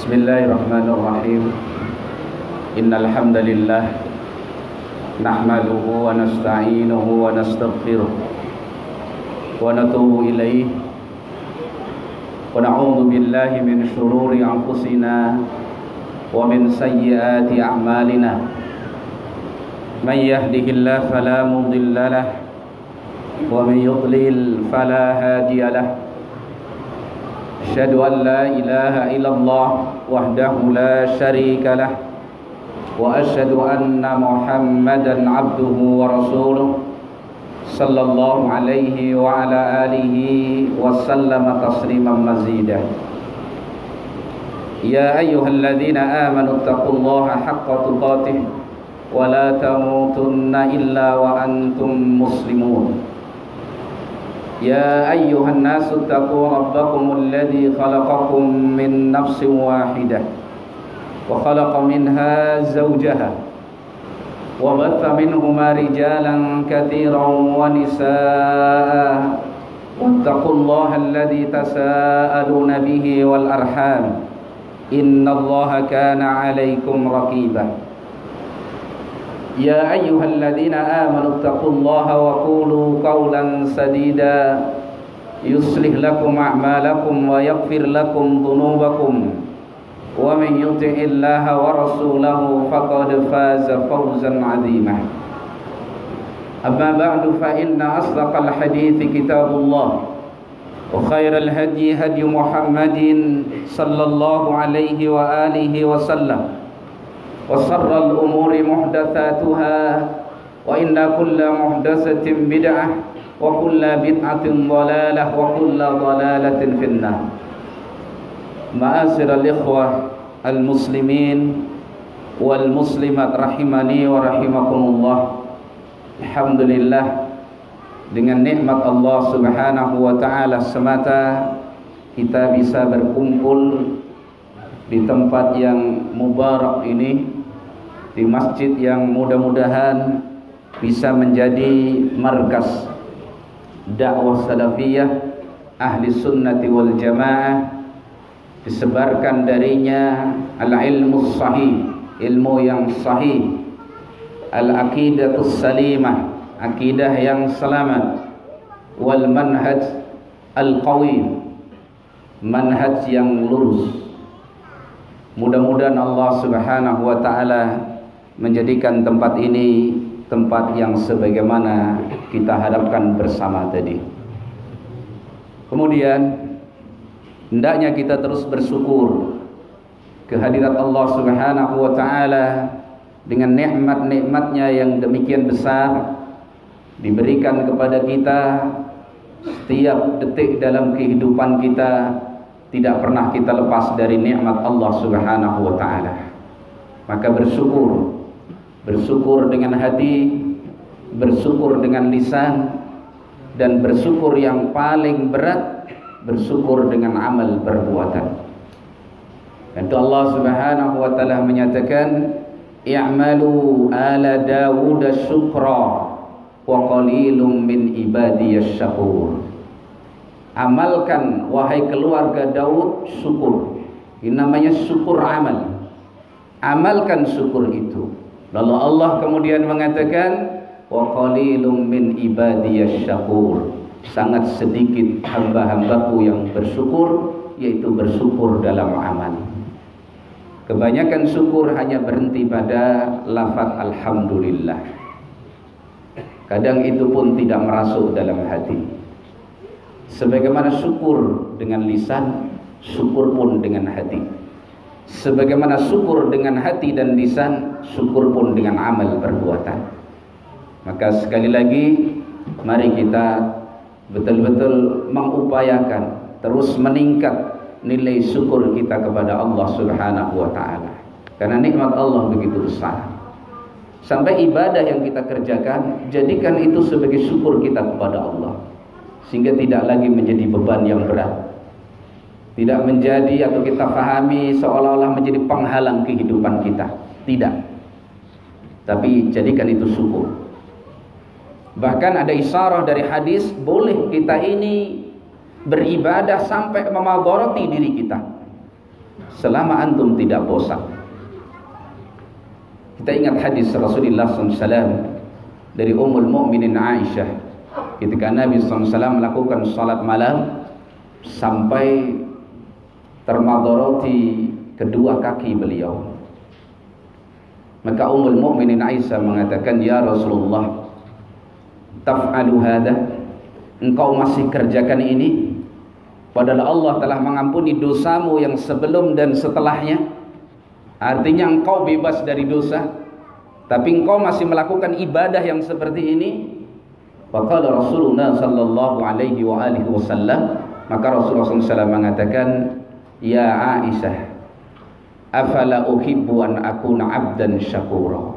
Bismillahirrahmanirrahim. Innal hamdalillah nahmaduhu wa nasta'inuhu wa nastaghfiruh wa natubu ilaihi wa na'udzu billahi min shururi anfusina wa min sayyiati a'malina. Man yahdihillahu fala mudilla lahu wa man yudlil fala hadiya lahu. Asyhadu an la ilaha illallah wahdahu la syarika lah wa asyhadu anna Muhammadan abduhu wa rasuluh sallallahu alaihi wa ala alihi wa sallama tasliman mazidah. Ya ayyuhalladzina amanu taqullaha haqqa tuqatih wa la tamutunna illa wa antum muslimun. يا أيها الناس اتقوا ربكم الذي خلقكم من نفس واحدة وخلق منها زوجها وبث منهما رجالا كثيرا ونساء واتقوا الله الذي تساءلون به والأرحام إن الله كان عليكم رقيبا. يا أيها الذين آمنوا اتقوا الله وقولوا قولا سديدا يصلح لكم أعمالكم ويغفر لكم ذنوبكم ومن يطع الله ورسوله فقد فاز فوزا عظيما. أما بعد فإن أصدق الحديث كتاب الله وخير الهدي هدي محمد صلى الله عليه وآله وسلم وشر الأمور محدثاتها وإن كل محدثة بدعة وكل بدعة ضلالة وكل ضلالة في النار. معاشر الإخوة المسلمين والمسلمات rahimani wa rahimakumullah. Alhamdulillah, dengan nikmat Allah Subhanahu wa taala semata kita bisa berkumpul di tempat yang mubarak ini, di masjid yang mudah-mudahan bisa menjadi markas dakwah salafiyah ahli sunnati wal jamaah. Disebarkan darinya al-ilmu sahih, ilmu yang sahih, al-aqidatus salimah, akidah yang selamat, wal manhaj al-qawim, manhaj yang lurus. Mudah-mudahan Allah Subhanahu wa taala menjadikan tempat ini tempat yang sebagaimana kita harapkan bersama tadi. Kemudian hendaknya kita terus bersyukur kehadirat Allah Subhanahu wa taala dengan nikmat-nikmatnya yang demikian besar diberikan kepada kita. Setiap detik dalam kehidupan kita tidak pernah kita lepas dari nikmat Allah Subhanahu wa taala. Maka bersyukur dengan hati, bersyukur dengan lisan, dan bersyukur yang paling berat, bersyukur dengan amal perbuatan. Dan Allah Subhanahu wa taala menyatakan, i'malu ala Dawud syukra wa qalilum min ibadiyasy syakur. Amalkan wahai keluarga Daud syukur. Ini namanya syukur amal. Amalkan syukur itu. Lalu Allah kemudian mengatakan, wa qalilum min ibadiyasy syakur. Sangat sedikit hamba-hambaku yang bersyukur, yaitu bersyukur dalam amal. Kebanyakan syukur hanya berhenti pada lafaz alhamdulillah. Kadang itu pun tidak merasuk dalam hati. Sebagaimana syukur dengan lisan, syukur pun dengan hati. Sebagaimana syukur dengan hati dan lisan, syukur pun dengan amal perbuatan. Maka sekali lagi, mari kita betul-betul mengupayakan terus meningkat nilai syukur kita kepada Allah Subhanahu wa taala. Karena nikmat Allah begitu besar. Sampai ibadah yang kita kerjakan, jadikan itu sebagai syukur kita kepada Allah, sehingga tidak lagi menjadi beban yang berat. Tidak menjadi atau kita fahami seolah-olah menjadi penghalang kehidupan kita. Tidak. Tapi jadikan itu syukur. Bahkan ada isyarah dari hadis, boleh kita ini beribadah sampai memadharati diri kita. selama antum tidak bosan. Kita ingat hadis Rasulullah SAW dari Ummul Mukminin Aisyah ketika Nabi SAW melakukan salat malam sampai termadoroti kedua kaki beliau. Maka Ummul Mukminin Aisyah mengatakan, "Ya Rasulullah, taf'alu hadha? Engkau masih kerjakan ini? Padahal Allah telah mengampuni dosamu yang sebelum dan setelahnya." Artinya engkau bebas dari dosa, tapi engkau masih melakukan ibadah yang seperti ini. Faqala Rasulullah sallallahu alaihi wa alihi wasallam, maka Rasulullah SAW mengatakan, "Ya Aisyah, afala uhibbu an akuna abdan syakura?"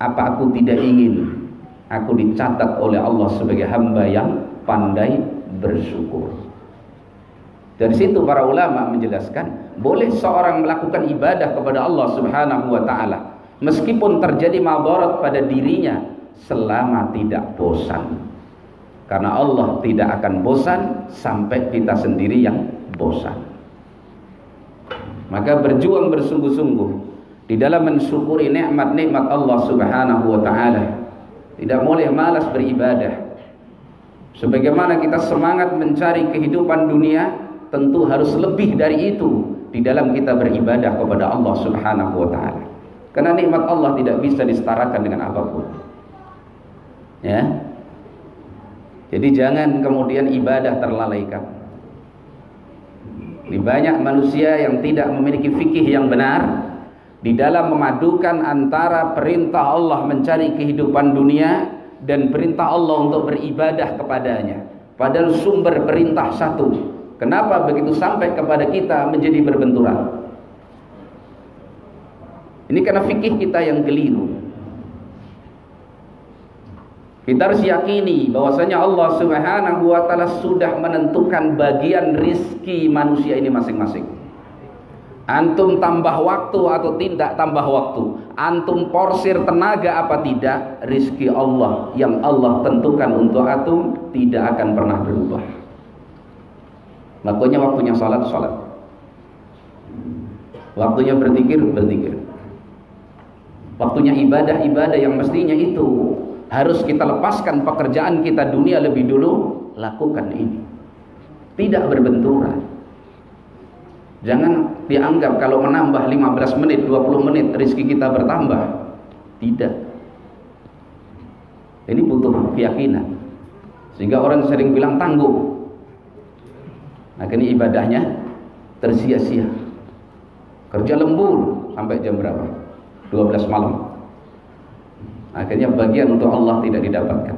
Apa aku tidak ingin aku dicatat oleh Allah sebagai hamba yang pandai bersyukur? Dari situ para ulama menjelaskan, boleh seorang melakukan ibadah kepada Allah Subhanahu wa taala meskipun terjadi madarat pada dirinya selama tidak bosan. Karena Allah tidak akan bosan sampai kita sendiri yang bosan. Maka berjuang bersungguh-sungguh di dalam mensyukuri nikmat-nikmat Allah Subhanahu wa taala. Tidak boleh malas beribadah. Sebagaimana kita semangat mencari kehidupan dunia, tentu harus lebih dari itu di dalam kita beribadah kepada Allah Subhanahu wa taala. Karena nikmat Allah tidak bisa disetarakan dengan apapun. Ya. Jadi jangan kemudian ibadah terlalaikan. Di banyak manusia yang tidak memiliki fikih yang benar di dalam memadukan antara perintah Allah mencari kehidupan dunia dan perintah Allah untuk beribadah kepadanya. Padahal sumber perintah satu. Kenapa begitu sampai kepada kita menjadi berbenturan? Ini karena fikih kita yang keliru. Kita harus yakini bahwasanya Allah Subhanahu wa taala sudah menentukan bagian rizki manusia ini masing-masing. Antum tambah waktu atau tidak tambah waktu, antum porsir tenaga apa tidak, rizki Allah yang Allah tentukan untuk antum tidak akan pernah berubah. Makanya waktunya salat, salat. Waktunya berzikir, berzikir. Waktunya ibadah, ibadah yang mestinya itu harus kita lepaskan pekerjaan kita dunia lebih dulu, lakukan ini. Tidak berbenturan. Jangan dianggap kalau menambah 15 menit, 20 menit rezeki kita bertambah. Tidak. Ini butuh keyakinan. Sehingga orang sering bilang tangguh. Akhirnya ibadahnya tersia-sia. Kerja lembur sampai jam berapa? 12 malam. Akhirnya bagian untuk Allah tidak didapatkan.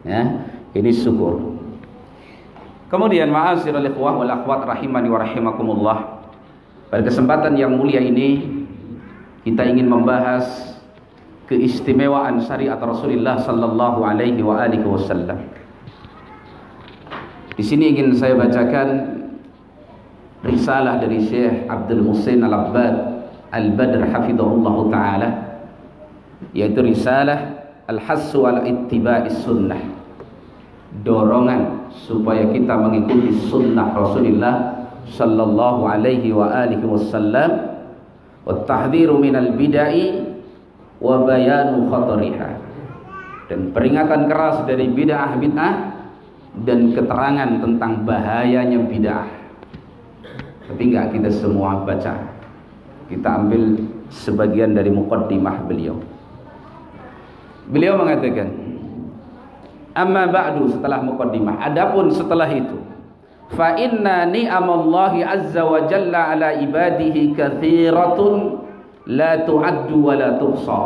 Ya, ini syukur. Kemudian ma'asyiral ikhwah wal akhwat rahimani wa rahimakumullah. Pada kesempatan yang mulia ini kita ingin membahas keistimewaan syariat Rasulullah sallallahu alaihi wa alihi wasallam. Di sini ingin saya bacakan risalah dari Syekh Abdul Muhsin Al-Abbad Al-Badr hafidhahullahu ta'ala, yaitu risalah Al-Hassu al-Ittiba'is Sunnah, dorongan supaya kita mengikuti sunnah Rasulullah sallallahu alaihi wa alihi wasallam, wa tahdhiru minal bid'ah wa bayanu khatariha, dan peringatan keras dari bid'ah dan keterangan tentang bahayanya bid'ah. Tapi enggak kita semua baca. Kita ambil sebagian dari muqaddimah beliau. Beliau mengatakan, amma ba'du, setelah muqaddimah, adapun setelah itu, fa inna ni'amallahi azza wa jalla ala ibadihi katsiratun la tu'addu wa la tuhsa.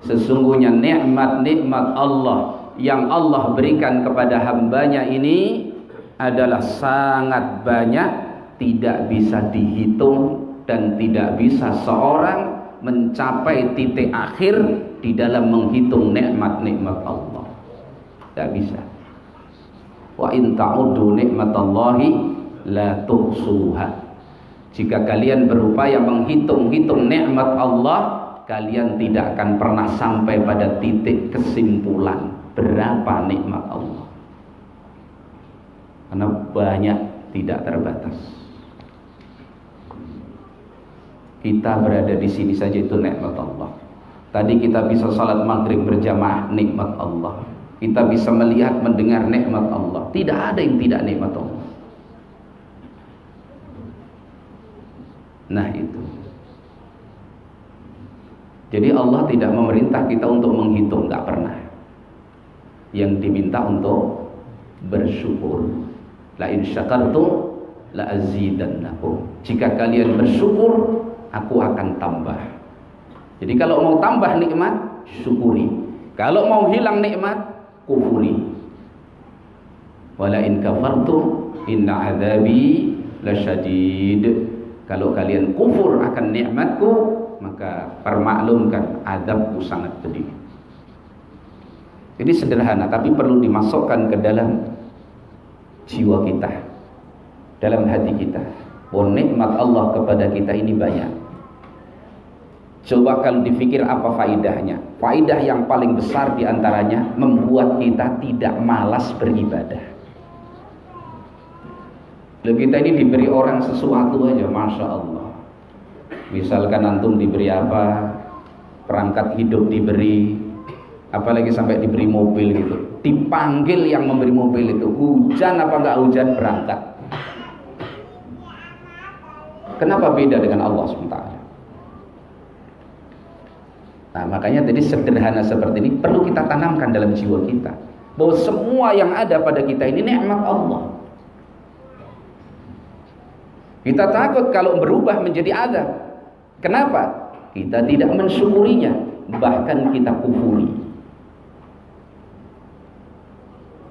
Sesungguhnya nikmat-nikmat Allah yang Allah berikan kepada hambanya ini adalah sangat banyak, tidak bisa dihitung dan tidak bisa seorang mencapai titik akhir di dalam menghitung nikmat-nikmat Allah. Tidak bisa. Wa in ta'uddu nikmatallahi la tuhsuha. Jika kalian berupaya menghitung-hitung nikmat Allah, kalian tidak akan pernah sampai pada titik kesimpulan berapa nikmat Allah. Karena banyak tidak terbatas. Kita berada di sini saja itu nikmat Allah. Tadi kita bisa salat maghrib berjamaah, nikmat Allah. Kita bisa melihat, mendengar, nikmat Allah. Tidak ada yang tidak nikmat Allah. Nah itu. Jadi Allah tidak memerintah kita untuk menghitung, nggak pernah. Yang diminta untuk bersyukur. La in syakartum la azidannakum. Jika kalian bersyukur, aku akan tambah. Jadi kalau mau tambah nikmat, syukuri. Kalau mau hilang nikmat, kufuri. Wala in kafartum inna adzabi lasyadid. Kalau kalian kufur akan nikmatku, maka permaklumkan azabku sangat pedih. Jadi sederhana, tapi perlu dimasukkan ke dalam jiwa kita, dalam hati kita. Bahwa nikmat Allah kepada kita ini banyak. Coba kalau dipikir apa faidahnya. Faidah yang paling besar diantaranya membuat kita tidak malas beribadah. Lalu kita ini diberi orang sesuatu aja, Masya Allah. Misalkan antum diberi apa, perangkat hidup diberi, apalagi sampai diberi mobil gitu. Dipanggil yang memberi mobil itu, hujan apa enggak hujan berangkat. Kenapa beda dengan Allah SWT? Nah makanya tadi sederhana seperti ini perlu kita tanamkan dalam jiwa kita, bahwa semua yang ada pada kita ini nikmat Allah. Kita takut kalau berubah menjadi azab. Kenapa? Kita tidak mensyukurinya, bahkan kita kufuri.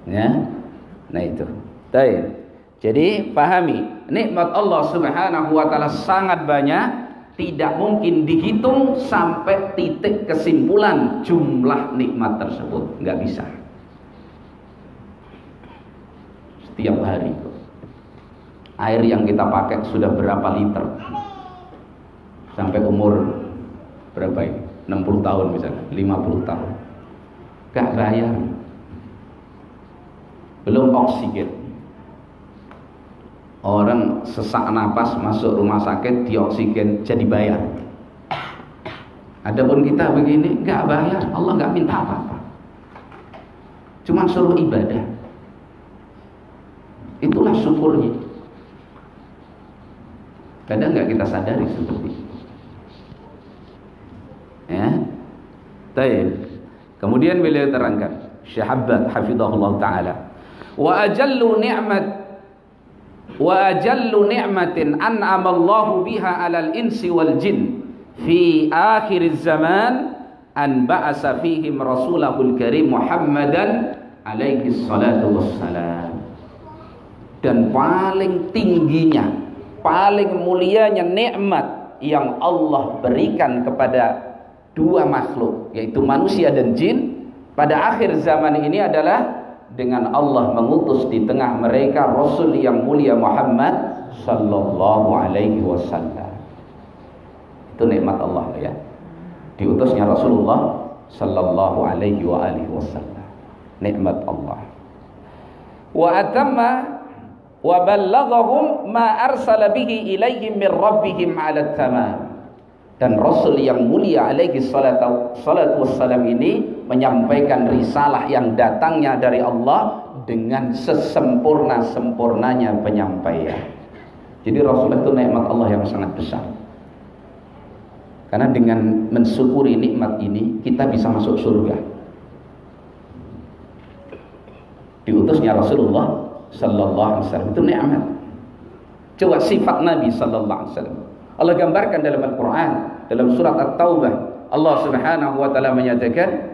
Ya, nah itu. Baik. Jadi pahami, nikmat Allah Subhanahu wa taala sangat banyak, tidak mungkin dihitung sampai titik kesimpulan jumlah nikmat tersebut, nggak bisa. Setiap hari air yang kita pakai sudah berapa liter? Sampai umur berapa ini? 60 tahun misalnya, 50 tahun. Gak bayar. Belum oksigen. Orang sesak napas masuk rumah sakit, dioksigen, jadi bayar. Adapun kita begini, gak bayar. Allah gak minta apa-apa. Cuma suruh ibadah. Itulah syukurnya. Kadang nggak kita sadari seperti itu. Ya, baik. Kemudian beliau terangkan, Syekh Abbad hafizahullah taala, wa ajallu ni'matin an'ama Allahu biha 'alal insi wal jin fi akhir zaman an ba'asa fihim rasulahul karim Muhammadan alaihi salatu wassalam. Dan paling tingginya, paling mulianya nikmat yang Allah berikan kepada dua makhluk, yaitu manusia dan jin pada akhir zaman ini adalah dengan Allah mengutus di tengah mereka Rasul yang mulia Muhammad sallallahu alaihi wasallam. Itu nikmat Allah ya. Diutusnya Rasulullah sallallahu alaihi wa alihi wasallam. Nikmat Allah. Wa atamma wa ballaghahum ma arsala bihi ilaihim min rabbihim 'ala tamam. Dan Rasul yang mulia alaihi salatu wassalam ini menyampaikan risalah yang datangnya dari Allah dengan sesempurna-sempurnanya penyampaian. Jadi Rasul itu nikmat Allah yang sangat besar. Karena dengan mensyukuri nikmat ini kita bisa masuk surga. Diutusnya Rasulullah sallallahu alaihi wasallam itu nikmat. Coba sifat Nabi sallallahu alaihi wasallam. Allah gambarkan dalam Al-Qur'an, dalam surat At-Taubah. Allah Subhanahu wa taala menyatakan,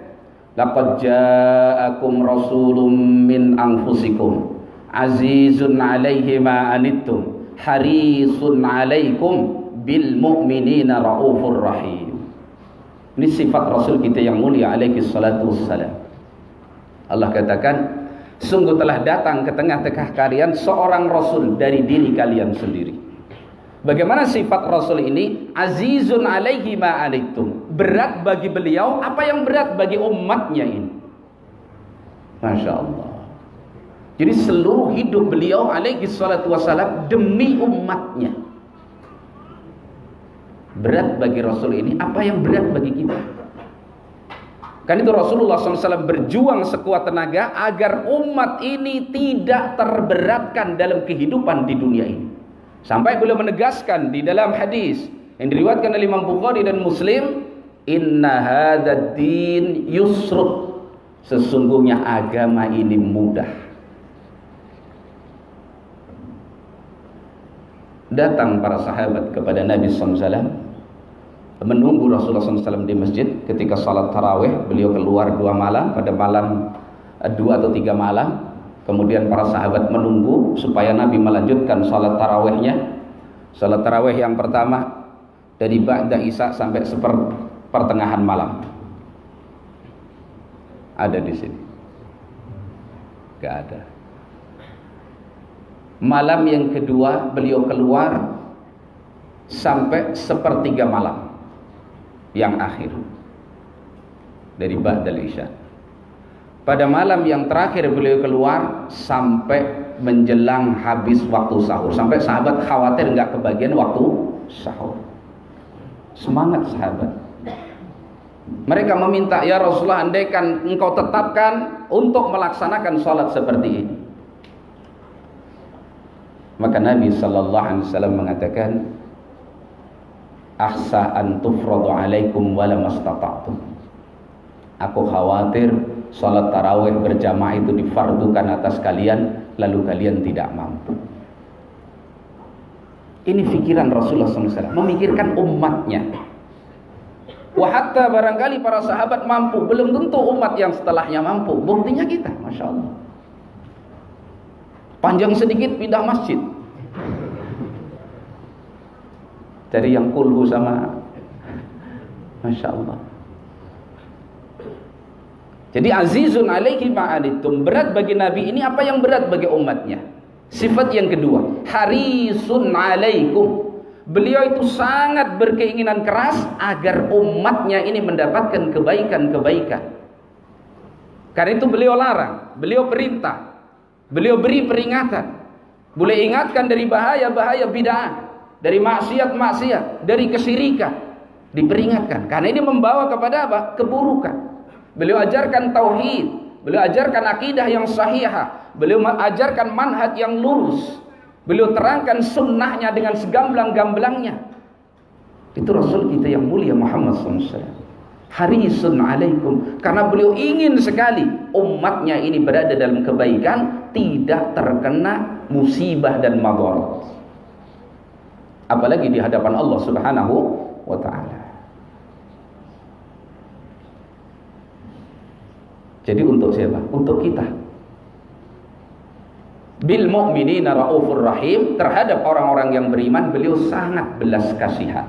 laqad ja'akum rasulun min anfusikum azizun 'alaihi ma anittum harisun 'alaikum bil mu'minina raufur rahim. Ini sifat Rasul kita yang mulia alaihi salatu wassalam. Allah katakan, sungguh telah datang ke tengah-tengah kalian seorang Rasul dari diri kalian sendiri. Bagaimana sifat Rasul ini? Azizun alaihi ma anittum. Berat bagi beliau apa yang berat bagi umatnya ini. Masya Allah. Jadi seluruh hidup beliau alaihi salatu wassalam demi umatnya. Berat bagi Rasul ini, apa yang berat bagi kita? Kan itu Rasulullah SAW berjuang sekuat tenaga agar umat ini tidak terberatkan dalam kehidupan di dunia ini. Sampai beliau menegaskan di dalam hadis yang diriwayatkan oleh Imam Bukhari dan Muslim, inna hadzal din yusrun, sesungguhnya agama ini mudah. Datang para sahabat kepada Nabi SAW, menunggu Rasulullah SAW di masjid ketika salat tarawih. Beliau keluar 2 malam, pada malam 2 atau 3 malam. Kemudian para sahabat menunggu supaya Nabi melanjutkan salat tarawihnya. Salat tarawih yang pertama dari ba'da isya sampai pertengahan malam. Ada di sini? Gak ada. Malam yang kedua beliau keluar sampai 1/3 malam yang akhir dari ba'dal isya. Pada malam yang terakhir beliau keluar sampai menjelang habis waktu sahur, sampai sahabat khawatir nggak kebagian waktu sahur. Semangat sahabat. Mereka meminta, ya Rasulullah, andaikan engkau tetapkan untuk melaksanakan sholat seperti ini. Maka Nabi sallallahu alaihi wasallam mengatakan, akhsa an tufradu alaikum wala mastata'tum. Aku khawatir salat tarawih berjamaah itu difardukan atas kalian lalu kalian tidak mampu. Ini pikiran Rasulullah SAW, memikirkan umatnya. Hatta barangkali para sahabat mampu, belum tentu umat yang setelahnya mampu. Buktinya kita, Masya Allah. Panjang sedikit pindah masjid, dari yang kulhu sama, Masya Allah. Jadi azizun alaihi ma'anitum, berat bagi Nabi ini apa yang berat bagi umatnya. Sifat yang kedua, harisun alaikum, beliau itu sangat berkeinginan keras agar umatnya ini mendapatkan kebaikan-kebaikan. Karena itu beliau larang, beliau perintah, beliau beri peringatan, boleh ingatkan dari bahaya-bahaya bid'ah, dari maksiat-maksiat, dari kesyirikan, diperingatkan. Karena ini membawa kepada apa? Keburukan. Beliau ajarkan tauhid, beliau ajarkan akidah yang sahihah, beliau ajarkan manhaj yang lurus, beliau terangkan sunnahnya dengan segamblang-gamblangnya. Itu Rasul kita yang mulia Muhammad SAW. Harisun alaikum, karena beliau ingin sekali umatnya ini berada dalam kebaikan, tidak terkena musibah dan madarat, apalagi di hadapan Allah Subhanahu wa ta'ala. Jadi untuk siapa? Untuk kita. Bil mu'minina raufur rahim, terhadap orang-orang yang beriman beliau sangat belas kasihan.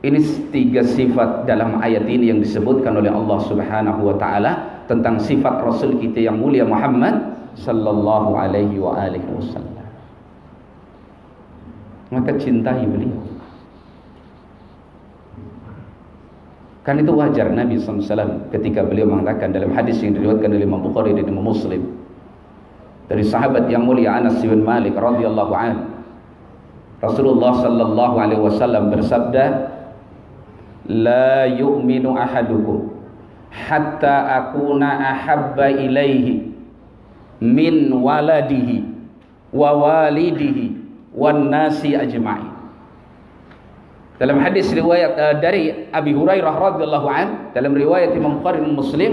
Ini 3 sifat dalam ayat ini yang disebutkan oleh Allah Subhanahu wa ta'ala tentang sifat Rasul kita yang mulia Muhammad sallallahu alaihi wa alihi wasallam. Maka cintai beliau. Kan itu wajar Nabi SAW ketika beliau mengatakan dalam hadis yang diriwayatkan oleh Imam Bukhari dan Imam Muslim dari sahabat yang mulia Anas bin Malik radhiyallahu anhu, Rasulullah sallallahu alaihi wasallam bersabda, la yu'minu ahadukum hatta akuna ahabba ilaihi min waladihi wa walidihi wan nasi ajma'in. Dalam hadis riwayat dari Abi Hurairah radhiyallahu anhu, dalam riwayat Imam Bukhari dan Muslim,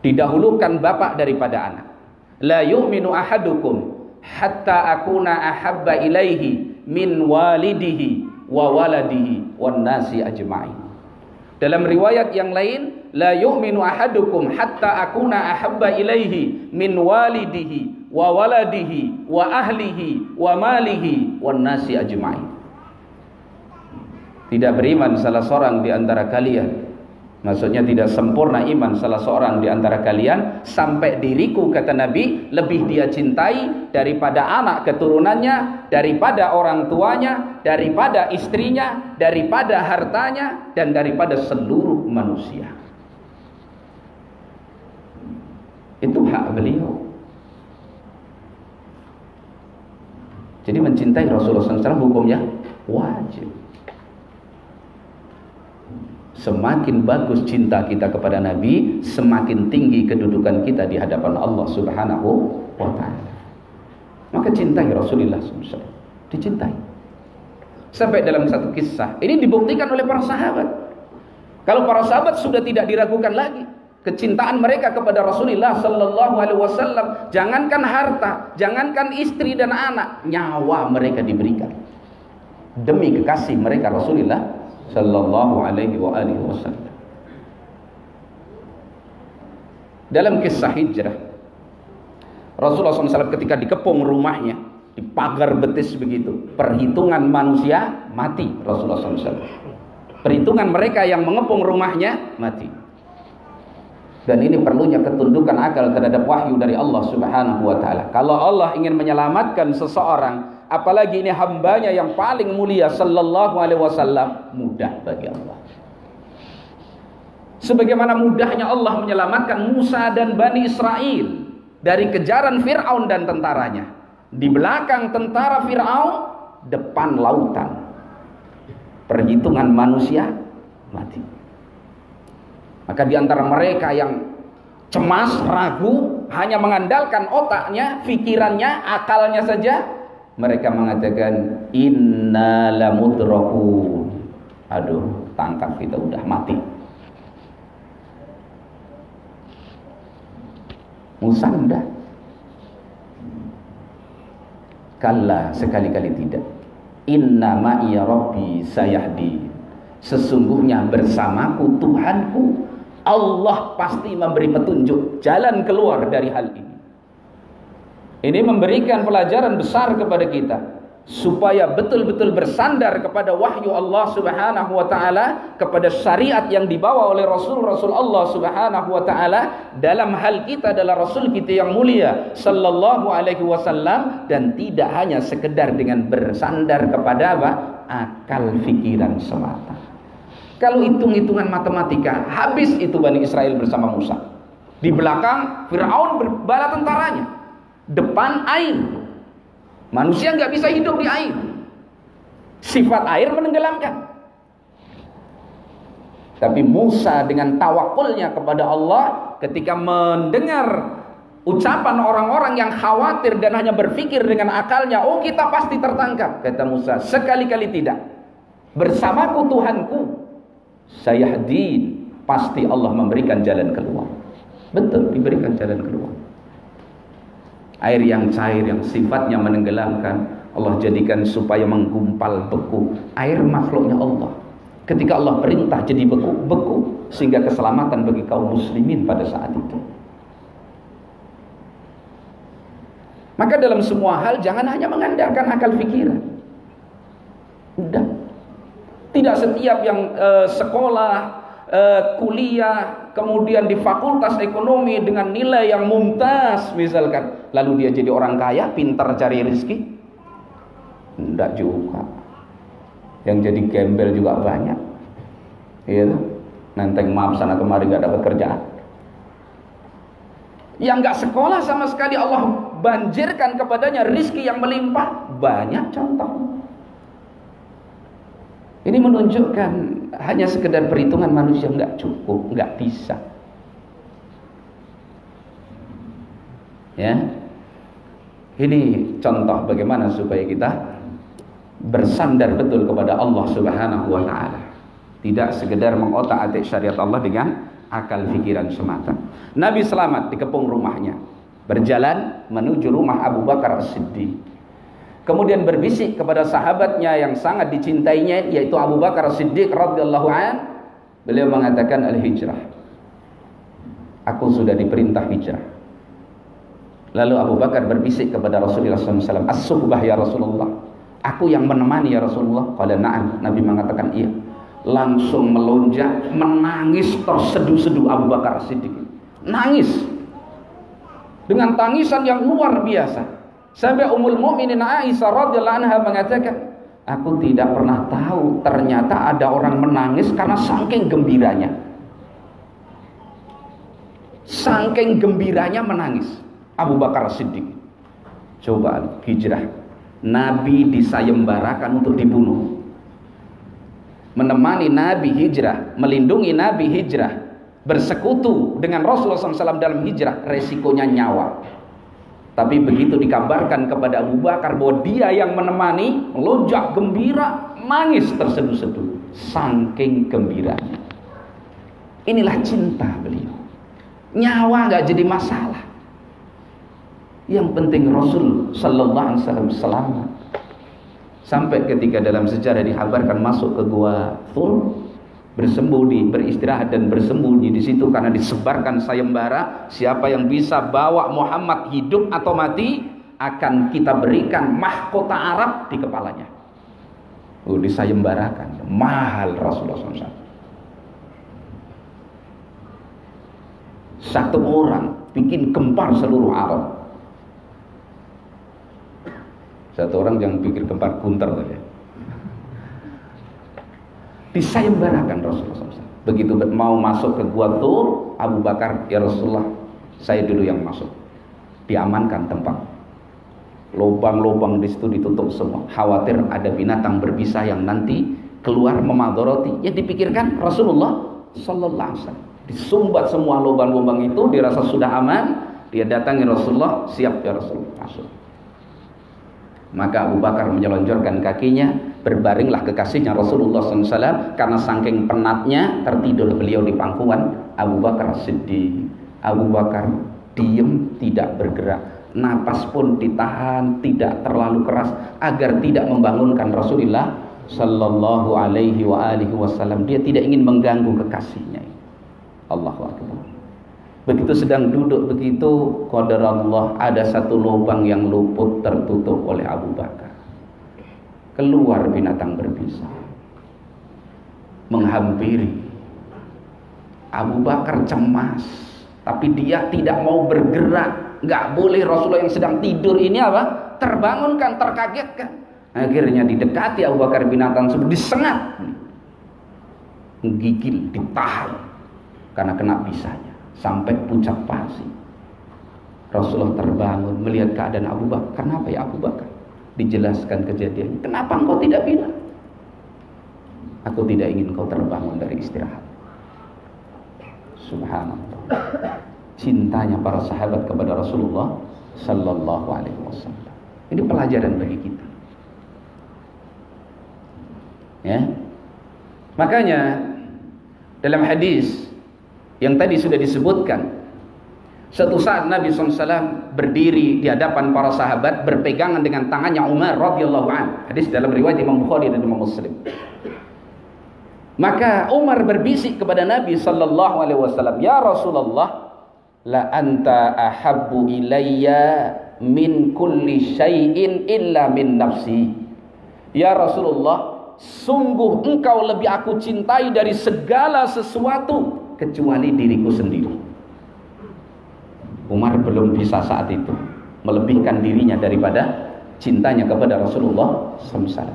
didahulukan bapak daripada anak. La yu'minu ahadukum hatta akuna ahabba ilaihi min walidihi wa waladihi wan nasi ajma'in. Dalam riwayat yang lain, la yu'minu ahadukum hatta akuna ahabba ilaihi min walidihi wa waladihi wa ahlihi wa malihi wan nasi ajma'in. Tidak beriman salah seorang di antara kalian, maksudnya tidak sempurna iman salah seorang di antara kalian sampai diriku, kata Nabi, lebih dia cintai daripada anak keturunannya, daripada orang tuanya, daripada istrinya, daripada hartanya, dan daripada seluruh manusia. Itu hak beliau. Jadi mencintai Rasulullah SAW hukumnya wajib. Semakin bagus cinta kita kepada Nabi, semakin tinggi kedudukan kita di hadapan Allah Subhanahu wa ta'ala. Maka cintai Rasulullah SAW, dicintai. Sampai dalam satu kisah, ini dibuktikan oleh para sahabat. Kalau para sahabat sudah tidak diragukan lagi kecintaan mereka kepada Rasulullah sallallahu alaihi wasallam, jangankan harta, jangankan istri dan anak, nyawa mereka diberikan demi kekasih mereka Rasulullah sallallahu alaihi wasallam. Dalam kisah hijrah, Rasulullah SAW ketika dikepung rumahnya, di pagar betis begitu, perhitungan manusia mati. Rasulullah SAW, perhitungan mereka yang mengepung rumahnya mati. Dan ini perlunya ketundukan akal terhadap wahyu dari Allah Subhanahu wa ta'ala. Kalau Allah ingin menyelamatkan seseorang, apalagi ini hambanya yang paling mulia sallallahu alaihi wasallam, mudah bagi Allah. Sebagaimana mudahnya Allah menyelamatkan Musa dan Bani Israel dari kejaran Fir'aun dan tentaranya. Di belakang tentara Fir'aun, depan lautan. Perhitungan manusia mati. Maka di antara mereka yang cemas, ragu, hanya mengandalkan otaknya, pikirannya, akalnya saja, mereka mengatakan inna lamudrakun. Aduh, tangkap kita udah mati. Musa enggak. Kalla, sekali-kali tidak. Inna ma'iya rabbi sayahdi. Sesungguhnya bersamaku Tuhanku, Allah pasti memberi petunjuk jalan keluar dari hal ini. Ini memberikan pelajaran besar kepada kita supaya betul-betul bersandar kepada wahyu Allah Subhanahu wa ta'ala, kepada syariat yang dibawa oleh Rasul-Rasul Allah Subhanahu wa ta'ala. Dalam hal kita adalah Rasul kita yang mulia sallallahu alaihi wasallam, dan tidak hanya sekedar dengan bersandar kepada apa? Akal pikiran semata. Kalau hitung-hitungan matematika, habis itu Bani Israel bersama Musa. Di belakang Fir'aun bala tentaranya, depan air. Manusia nggak bisa hidup di air. Sifat air menenggelamkan. Tapi Musa dengan tawakulnya kepada Allah, ketika mendengar ucapan orang-orang yang khawatir dan hanya berpikir dengan akalnya, oh kita pasti tertangkap, kata Musa, sekali-kali tidak. Bersamaku Tuhanku sayahdin, pasti Allah memberikan jalan keluar. Betul, diberikan jalan keluar. Air yang cair, yang sifatnya menenggelamkan, Allah jadikan supaya menggumpal beku. Air makhluknya Allah. Ketika Allah perintah jadi beku, sehingga keselamatan bagi kaum muslimin pada saat itu. Maka dalam semua hal jangan hanya mengandalkan akal pikiran. Udah. Tidak setiap yang sekolah, kuliah, kemudian di fakultas ekonomi dengan nilai yang mumtaz misalkan, lalu dia jadi orang kaya, pintar cari rezeki. Tidak juga. Yang jadi gembel juga banyak. Iya, nenteng maaf sana kemari nggak dapat kerjaan. Yang nggak sekolah sama sekali Allah banjirkan kepadanya rezeki yang melimpah, banyak contoh. Ini menunjukkan hanya sekedar perhitungan manusia nggak cukup, nggak bisa. Ya, ini contoh bagaimana supaya kita bersandar betul kepada Allah Subhanahu wa ta'ala. Tidak sekedar mengotak-atik syariat Allah dengan akal pikiran semata. Nabi selamat dikepung rumahnya, berjalan menuju rumah Abu Bakar As-Siddiq. Kemudian berbisik kepada sahabatnya yang sangat dicintainya, yaitu Abu Bakar As-Siddiq radhiyallahu an. Beliau mengatakan al-hijrah. Aku sudah diperintah hijrah. Lalu Abu Bakar berbisik kepada Rasulullah SAW, as-suhbah ya Rasulullah. Aku yang menemani ya Rasulullah. Qala na'am. Nabi mengatakan iya. Langsung melonjak, menangis terseduh-seduh Abu Bakar As-Siddiq. Nangis. Dengan tangisan yang luar biasa. Sampai Ummul Mukminin Aisyah radhiyallahu anha mengatakan, aku tidak pernah tahu ternyata ada orang menangis karena saking gembiranya. saking gembiranya menangis. Abu Bakar Siddiq. Coba hijrah. Nabi disayembarakan untuk dibunuh. Menemani Nabi hijrah, melindungi Nabi hijrah, bersekutu dengan Rasulullah SAW dalam hijrah, resikonya nyawa. Tapi begitu dikabarkan kepada Abu Bakar bahwa dia yang menemani, melonjak gembira, nangis terseduh-seduh, saking gembiranya. Inilah cinta beliau. Nyawa nggak jadi masalah. Yang penting Rasul Sallallahu Alaihi Wasallam selamat. Sampai ketika dalam sejarah dikabarkan masuk ke gua Thur, bersembunyi, beristirahat dan bersembunyi di situ karena disebarkan sayembara. Siapa yang bisa bawa Muhammad hidup atau mati, akan kita berikan mahkota Arab di kepalanya. Disayembarakan, mahal Rasulullah SAW. Satu orang bikin gempar seluruh Arab. Satu orang jangan pikir gempar gunter saja. Disayembarakan Rasulullah SAW. Begitu mau masuk ke gua Tur, Abu Bakar, ya Rasulullah, saya dulu yang masuk. Diamankan tempat. Lubang-lubang di situ ditutup semua. Khawatir ada binatang berbisa yang nanti keluar memadoroti. Yang dipikirkan Rasulullah Sallallahu Alaihi Wasallam. Disumbat semua lubang-lubang itu, dirasa sudah aman. Dia datangi Rasulullah, siap ya Rasulullah, masuk. Maka Abu Bakar menyelonjorkan kakinya, berbaringlah kekasihnya Rasulullah SAW. Karena saking penatnya tertidur beliau di pangkuan Abu Bakar Siddiq. Abu Bakar diam, tidak bergerak, napas pun ditahan, tidak terlalu keras agar tidak membangunkan Rasulullah Sallallahu Alaihi Wasallam. Dia tidak ingin mengganggu kekasihnya. Allahu Akbar. Begitu sedang duduk begitu, qadarullah, ada satu lubang yang luput tertutup oleh Abu Bakar. Keluar binatang berbisa, menghampiri. Abu Bakar cemas, tapi dia tidak mau bergerak. Nggak boleh Rasulullah yang sedang tidur ini apa? Terbangunkan, terkagetkan. Akhirnya didekati Abu Bakar, binatang tersebut disengat, menggigil, ditahan karena kena bisanya. Sampai puncak pasi. Rasulullah terbangun melihat keadaan Abu Bakar. Kenapa ya Abu Bakar? Dijelaskan kejadiannya. Kenapa engkau tidak bilang? Aku tidak ingin kau terbangun dari istirahat. Subhanallah. Cintanya para sahabat kepada Rasulullah Sallallahu Alaihi Wasallam. Ini pelajaran bagi kita. Ya. Makanya dalam hadis yang tadi sudah disebutkan, suatu saat Nabi SAW berdiri di hadapan para sahabat, berpegangan dengan tangannya Umar radhiyallahu anhu. Hadis dalam riwayat Imam Bukhari dan Imam Muslim. Maka Umar berbisik kepada Nabi Sallallahu Alaihi Wasallam, ya Rasulullah, la anta ahabbu ilayya min kulli syai'in illa min nafsi. Ya Rasulullah, sungguh engkau lebih aku cintai dari segala sesuatu kecuali diriku sendiri. Umar belum bisa saat itu melebihkan dirinya daripada cintanya kepada Rasulullah SAW.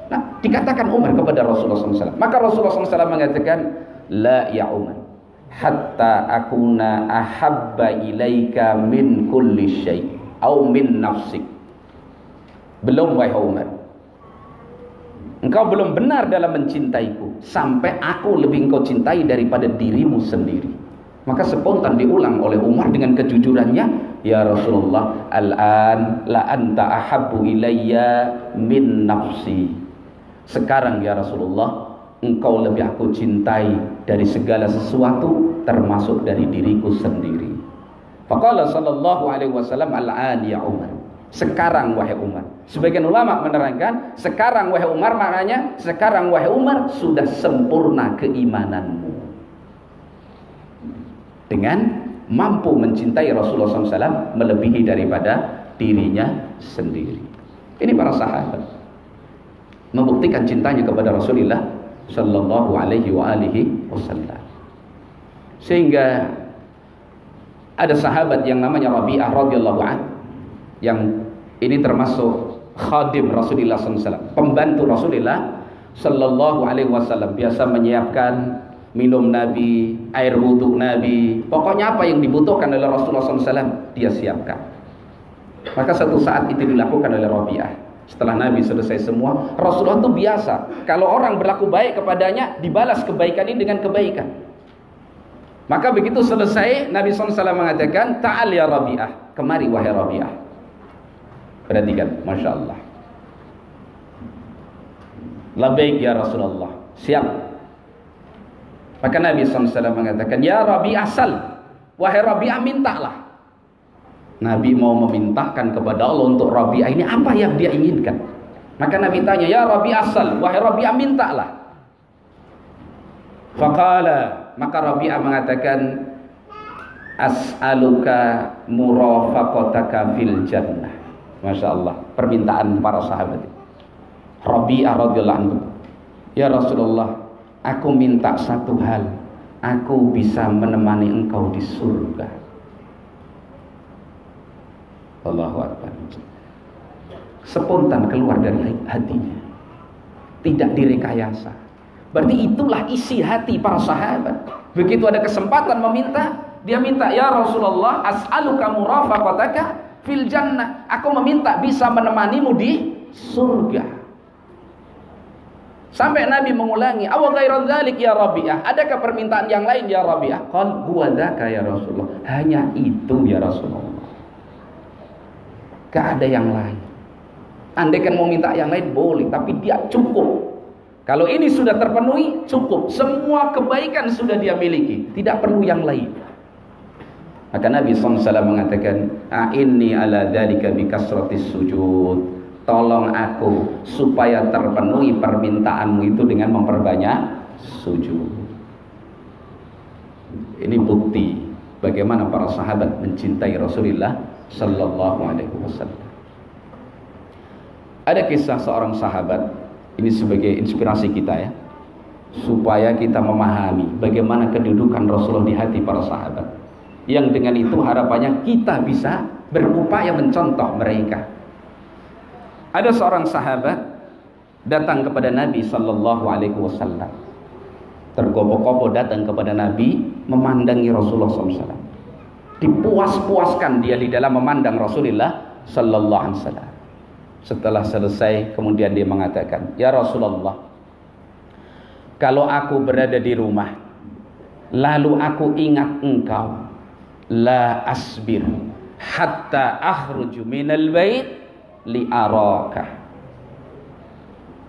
Nah, dikatakan Umar kepada Rasulullah SAW. Maka Rasulullah SAW mengatakan, la ya Umar, hatta akuna ahabba ilaika min kulli syai' au min nafsik. Belum wahai Umar, engkau belum benar dalam mencintaiku sampai aku lebih engkau cintai daripada dirimu sendiri. Maka spontan diulang oleh Umar dengan kejujurannya, ya Rasulullah, al-an la anta ahabbu ilayya min nafsi. Sekarang ya Rasulullah, engkau lebih aku cintai dari segala sesuatu, termasuk dari diriku sendiri. Faqala sallallahu alaihi wasallam, al-an ya Umar. Sekarang wahai Umar. Sebagian ulama menerangkan, sekarang wahai Umar maknanya, sekarang wahai Umar sudah sempurna keimananmu dengan mampu mencintai Rasulullah SAW melebihi daripada dirinya sendiri. Ini para sahabat membuktikan cintanya kepada Rasulullah Sallallahu Alaihi Wasallam. Sehingga ada sahabat yang namanya Rabi'ah radhiyallahu anhu, yang ini termasuk khadim Rasulullah SAW, pembantu Rasulullah Sallallahu Alaihi Wasallam, biasa menyiapkan minum Nabi, air wudhu Nabi, pokoknya apa yang dibutuhkan oleh Rasulullah SAW dia siapkan. Maka satu saat itu dilakukan oleh Rabi'ah. Setelah Nabi selesai semua, Rasulullah itu biasa kalau orang berlaku baik kepadanya, dibalas kebaikan ini dengan kebaikan. Maka begitu selesai, Nabi SAW mengatakan, ta'al ya Rabi'ah, kemari wahai Rabi'ah. Perhatikan, Masya Allah. Labbaik ya Rasulullah, siap. Maka Nabi SAW mengatakan, ya Rabi'ah sal, wahai Rabi'ah mintalah. Nabi mau memintakan kepada Allah untuk Rabi'ah ini apa yang dia inginkan. Maka Nabi tanya, ya Rabi'ah sal, wahai Rabi'ah mintalah. Faqala, maka Rabi'ah mengatakan, as'aluka murafaqataka fil jannah. Masya Allah, permintaan para sahabat. Rabi'ah radhiyallahu anhu, ya Rasulullah, aku minta satu hal, aku bisa menemani engkau di surga. Allahu Akbar. Spontan keluar dari hatinya, tidak direkayasa. Berarti itulah isi hati para sahabat. Begitu ada kesempatan meminta, dia minta, ya Rasulullah, as'aluka murafaqataka fil jannah, aku meminta bisa menemanimu di surga. Sampai Nabi mengulangi, aw ghairan dzalik ya Rabi'ah, adakah permintaan yang lain ya Rabi'ah? Qal huwa dzaka ya Rasulullah, hanya itu ya Rasulullah, gak ada yang lain. Andai kan mau minta yang lain boleh, tapi dia cukup. Kalau ini sudah terpenuhi, cukup. Semua kebaikan sudah dia miliki, tidak perlu yang lain. Maka Nabi SAW mengatakan, a'inni ala dzalika bi kasratis sujud, tolong aku supaya terpenuhi permintaanmu itu dengan memperbanyak sujud. Ini bukti bagaimana para sahabat mencintai Rasulullah Sallallahu Alaihi Wasallam. Ada kisah seorang sahabat, ini sebagai inspirasi kita ya, supaya kita memahami bagaimana kedudukan Rasulullah di hati para sahabat, yang dengan itu harapannya kita bisa berupaya mencontoh mereka. Ada seorang sahabat datang kepada Nabi Sallallahu Alaihi Wasallam, tergopoh-gopoh datang kepada Nabi, memandangi Rasulullah SAW. Dipuas-puaskan dia di dalam memandang Rasulullah Sallallahu Alaihi Wasallam. Setelah selesai, kemudian dia mengatakan, ya Rasulullah, kalau aku berada di rumah, lalu aku ingat engkau, la asbir hatta akhruju minal bait li'araka.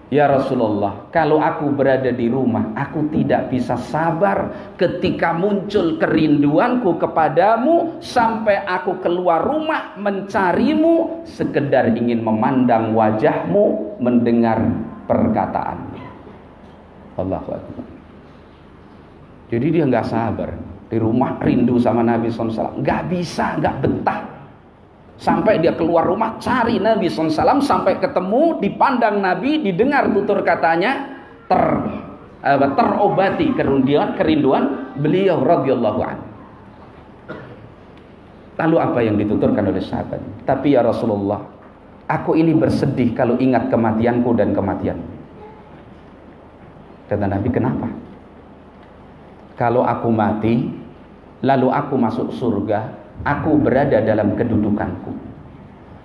Ya Rasulullah, kalau aku berada di rumah, aku tidak bisa sabar ketika muncul kerinduanku kepadamu sampai aku keluar rumah mencarimu, sekedar ingin memandang wajahmu, mendengar perkataanmu. Allahu Akbar. Jadi dia nggak sabar di rumah, rindu sama Nabi SAW, nggak bisa, nggak betah. Sampai dia keluar rumah cari Nabi SAW, sampai ketemu, dipandang Nabi, didengar tutur katanya, terobati kerinduan beliau radhiyallahu anhu. Lalu apa yang dituturkan oleh sahabat? Tapi ya Rasulullah, aku ini bersedih kalau ingat kematianku dan kematian. Kata Nabi, kenapa? Kalau aku mati, lalu aku masuk surga, aku berada dalam kedudukanku,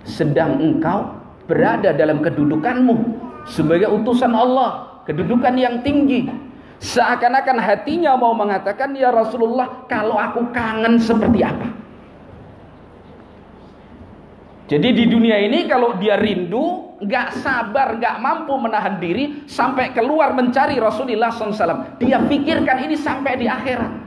sedang engkau berada dalam kedudukanmu sebagai utusan Allah, kedudukan yang tinggi. Seakan-akan hatinya mau mengatakan, ya Rasulullah, kalau aku kangen seperti apa? Jadi di dunia ini kalau dia rindu, gak sabar, gak mampu menahan diri, sampai keluar mencari Rasulullah SAW. Dia pikirkan ini sampai di akhirat.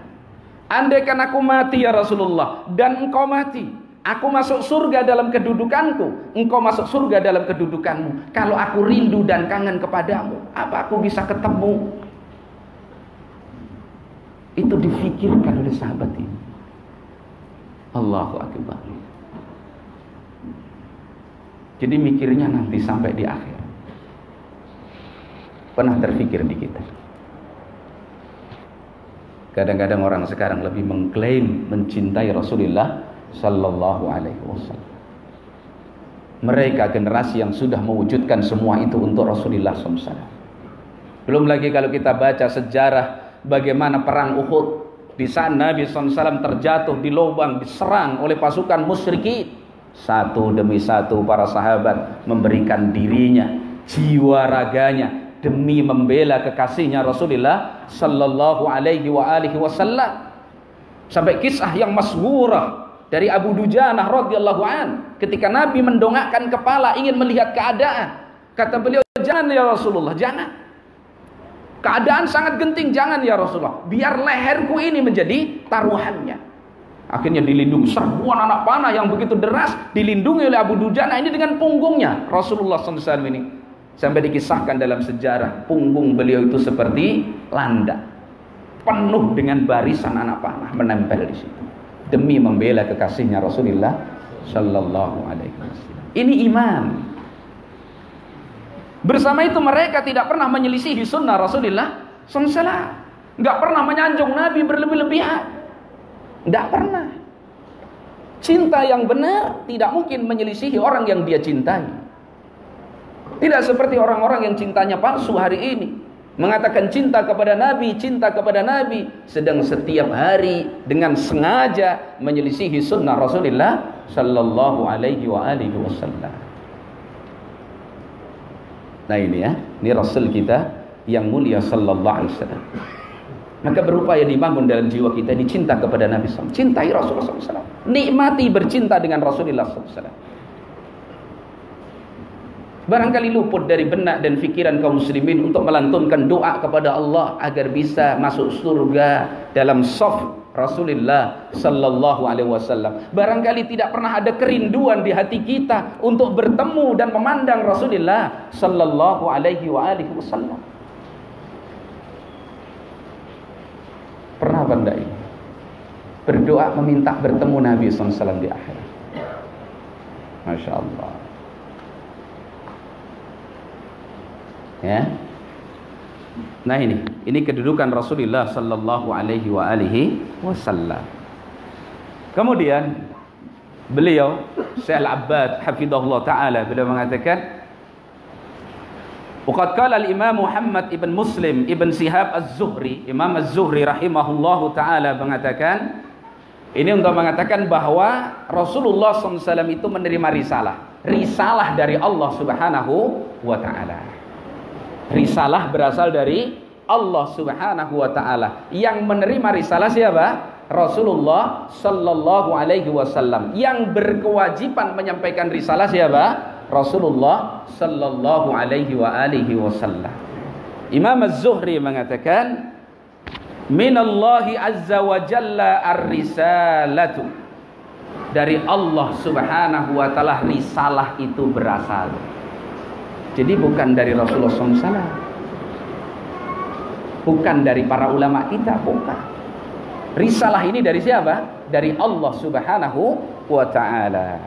Andaikan aku mati ya Rasulullah, dan engkau mati, aku masuk surga dalam kedudukanku, engkau masuk surga dalam kedudukanmu. Kalau aku rindu dan kangen kepadamu, apa aku bisa ketemu? Itu difikirkan oleh sahabat ini. Allahu Akbar. Jadi mikirnya nanti sampai di akhir. Pernah terfikir di kita? Kadang-kadang orang sekarang lebih mengklaim mencintai Rasulullah Sallallahu Alaihi Wasallam. Mereka generasi yang sudah mewujudkan semua itu untuk Rasulullah SAW. Belum lagi kalau kita baca sejarah bagaimana perang Uhud. Di sana Nabi SAW terjatuh di lubang, diserang oleh pasukan musyrikin. Satu demi satu para sahabat memberikan dirinya, jiwa raganya demi membela kekasihnya Rasulullah sallallahu alaihi wasallam. Sampai kisah yang masyhurah dari Abu Dujanah radhiyallahu an, ketika Nabi mendongakkan kepala ingin melihat keadaan, kata beliau, "Jangan ya Rasulullah, jangan. Keadaan sangat genting, jangan ya Rasulullah. Biar leherku ini menjadi taruhannya." Akhirnya dilindungi serbuan anak panah yang begitu deras, dilindungi oleh Abu Dujanah ini dengan punggungnya Rasulullah SAW ini. Sampai dikisahkan dalam sejarah, punggung beliau itu seperti landak, penuh dengan barisan anak panah menempel di situ, demi membela kekasihnya Rasulullah Sallallahu Alaihi Wasallam. Ini iman. Bersama itu mereka tidak pernah menyelisihi sunnah Rasulullah SAW, nggak pernah menyanjung Nabi berlebih-lebihan, nggak pernah. Cinta yang benar tidak mungkin menyelisihi orang yang dia cintai. Tidak seperti orang-orang yang cintanya palsu hari ini, mengatakan cinta kepada Nabi, sedang setiap hari dengan sengaja menyelisihi sunnah Rasulullah Sallallahu Alaihi Wasallam. Nah ini ya, ini Rasul kita yang mulia Sallallahu Alaihi Wasallam. Maka berupaya dibangun dalam jiwa kita ini cinta kepada Nabi SAW. Cintai Rasulullah SAW. Nikmati bercinta dengan Rasulullah SAW. Barangkali luput dari benak dan fikiran kaum muslimin untuk melantunkan doa kepada Allah agar bisa masuk surga dalam shaf Rasulullah Sallallahu Alaihi Wasallam. Barangkali tidak pernah ada kerinduan di hati kita untuk bertemu dan memandang Rasulullah Sallallahu Alaihi Wasallam. Pernah bandai berdoa meminta bertemu Nabi SAW di akhirat? Masya Allah. Ya. Nah ini kedudukan Rasulullah Sallallahu Alaihi Wasallam. Kemudian beliau Syekh Al-Abbad hafizahullah taala beliau mengatakan, waqad qala al-Imam Muhammad ibn Muslim ibn Shihab Az-Zuhri, Imam Az-Zuhri rahimahullahu taala mengatakan, ini untuk mengatakan bahwa Rasulullah SAW itu menerima risalah dari Allah Subhanahu wa taala. Risalah berasal dari Allah Subhanahu wa taala. Yang menerima risalah siapa? Rasulullah Sallallahu Alaihi Wasallam. Yang berkewajiban menyampaikan risalah siapa? Rasulullah Sallallahu Alaihi Wasallam. Imam Az-Zuhri mengatakan, minallahi azza wa jalla ar-risalatu. Dari Allah Subhanahu wa taala risalah itu berasal. Jadi bukan dari Rasulullah SAW, bukan dari para ulama kita, bukan. Risalah ini dari siapa? Dari Allah Subhanahu wa ta'ala.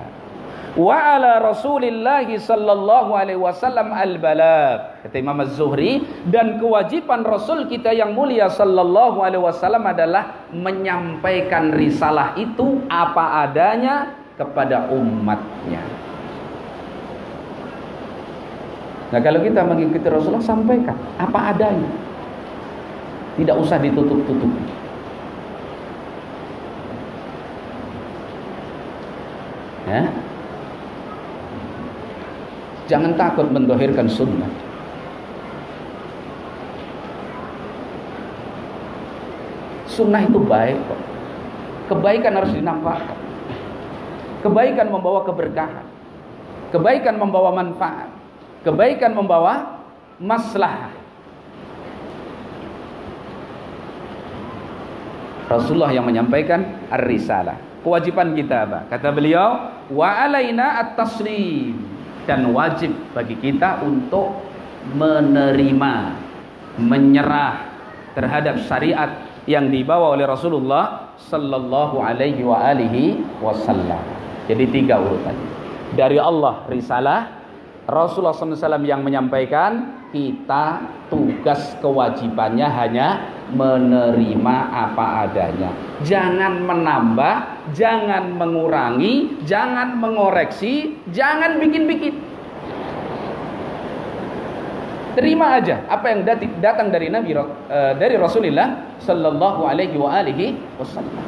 Wa ala Rasulillahi sallallahu alaihi wasallam al-balagh. Kata Imam Az-Zuhri, dan kewajiban Rasul kita yang mulia sallallahu alaihi wasallam adalah menyampaikan risalah itu apa adanya kepada umatnya. Nah kalau kita mengikuti Rasulullah, sampaikan apa adanya, tidak usah ditutup-tutupi. Ya, jangan takut mendohirkan sunnah. Sunnah itu baik kok. Kebaikan harus dinampakkan. Kebaikan membawa keberkahan. Kebaikan membawa manfaat. Kebaikan membawa maslahah. Rasulullah yang menyampaikan ar-risalah. Kewajiban kita apa? Kata beliau, wa alaina at-taslim, dan wajib bagi kita untuk menerima, menyerah terhadap syariat yang dibawa oleh Rasulullah Sallallahu Alaihi Wasallam. Jadi 3 urutan. Dari Allah risalah, Rasulullah SAW yang menyampaikan, kita tugas kewajibannya hanya menerima apa adanya. Jangan menambah, jangan mengurangi, jangan mengoreksi, jangan bikin-bikin. Terima aja apa yang datang dari Nabi, dari Rasulullah sallallahu alaihi wasallam.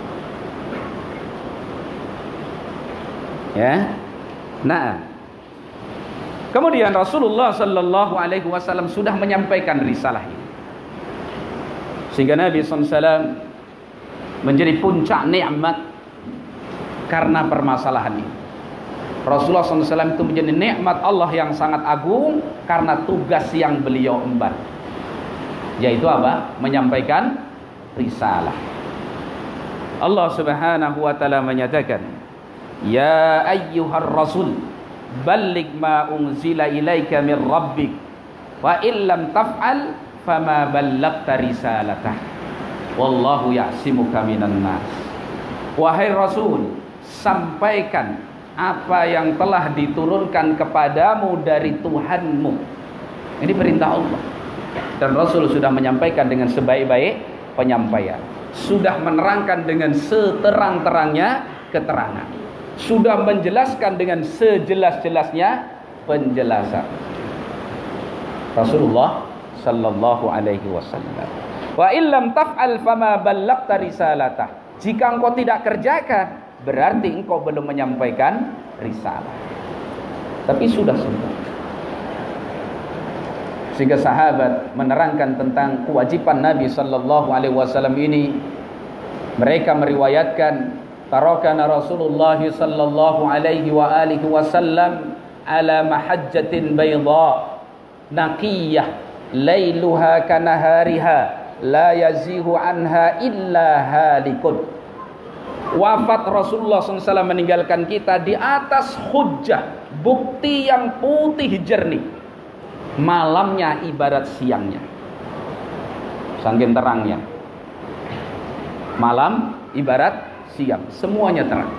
Ya. Nah, kemudian Rasulullah sallallahu alaihi wasallam sudah menyampaikan risalah ini. Sehingga Nabi SAW menjadi puncak nikmat karena permasalahan ini. Rasulullah SAW itu menjadi nikmat Allah yang sangat agung karena tugas yang beliau emban, yaitu apa? Menyampaikan risalah. Allah Subhanahu wa taala menyatakan, "Ya ayyuhar rasul, balligh ma unzila ilaika min rabbik, wa illam taf'al fama ballaghta risalatah. Wallahu ya'simuka minan nas." Wahai Rasul, sampaikan apa yang telah diturunkan kepadamu dari Tuhanmu. Ini perintah Allah. Dan Rasul sudah menyampaikan dengan sebaik-baik penyampaian. Sudah menerangkan dengan seterang-terangnya keterangan. Sudah menjelaskan dengan sejelas-jelasnya penjelasan. Rasulullah sallallahu alaihi wasallam. Wa illam taf'al fama ballaghta risalatah. Jika engkau tidak kerjakan, berarti engkau belum menyampaikan risalah. Tapi sudah semua. Sehingga sahabat menerangkan tentang kewajiban Nabi sallallahu alaihi wasallam ini. Mereka meriwayatkan, tarakana Rasulullah sallallahu alaihi wa alihi wasallam ala mahajjatin bayda naqiyah lailuha kanahariha la yazihu anha illa halikun. Wafat Rasulullah SAW meninggalkan kita di atas hujjah, bukti yang putih jernih. Malamnya ibarat siangnya, saking terangnya. Malam ibarat siang, semuanya terang.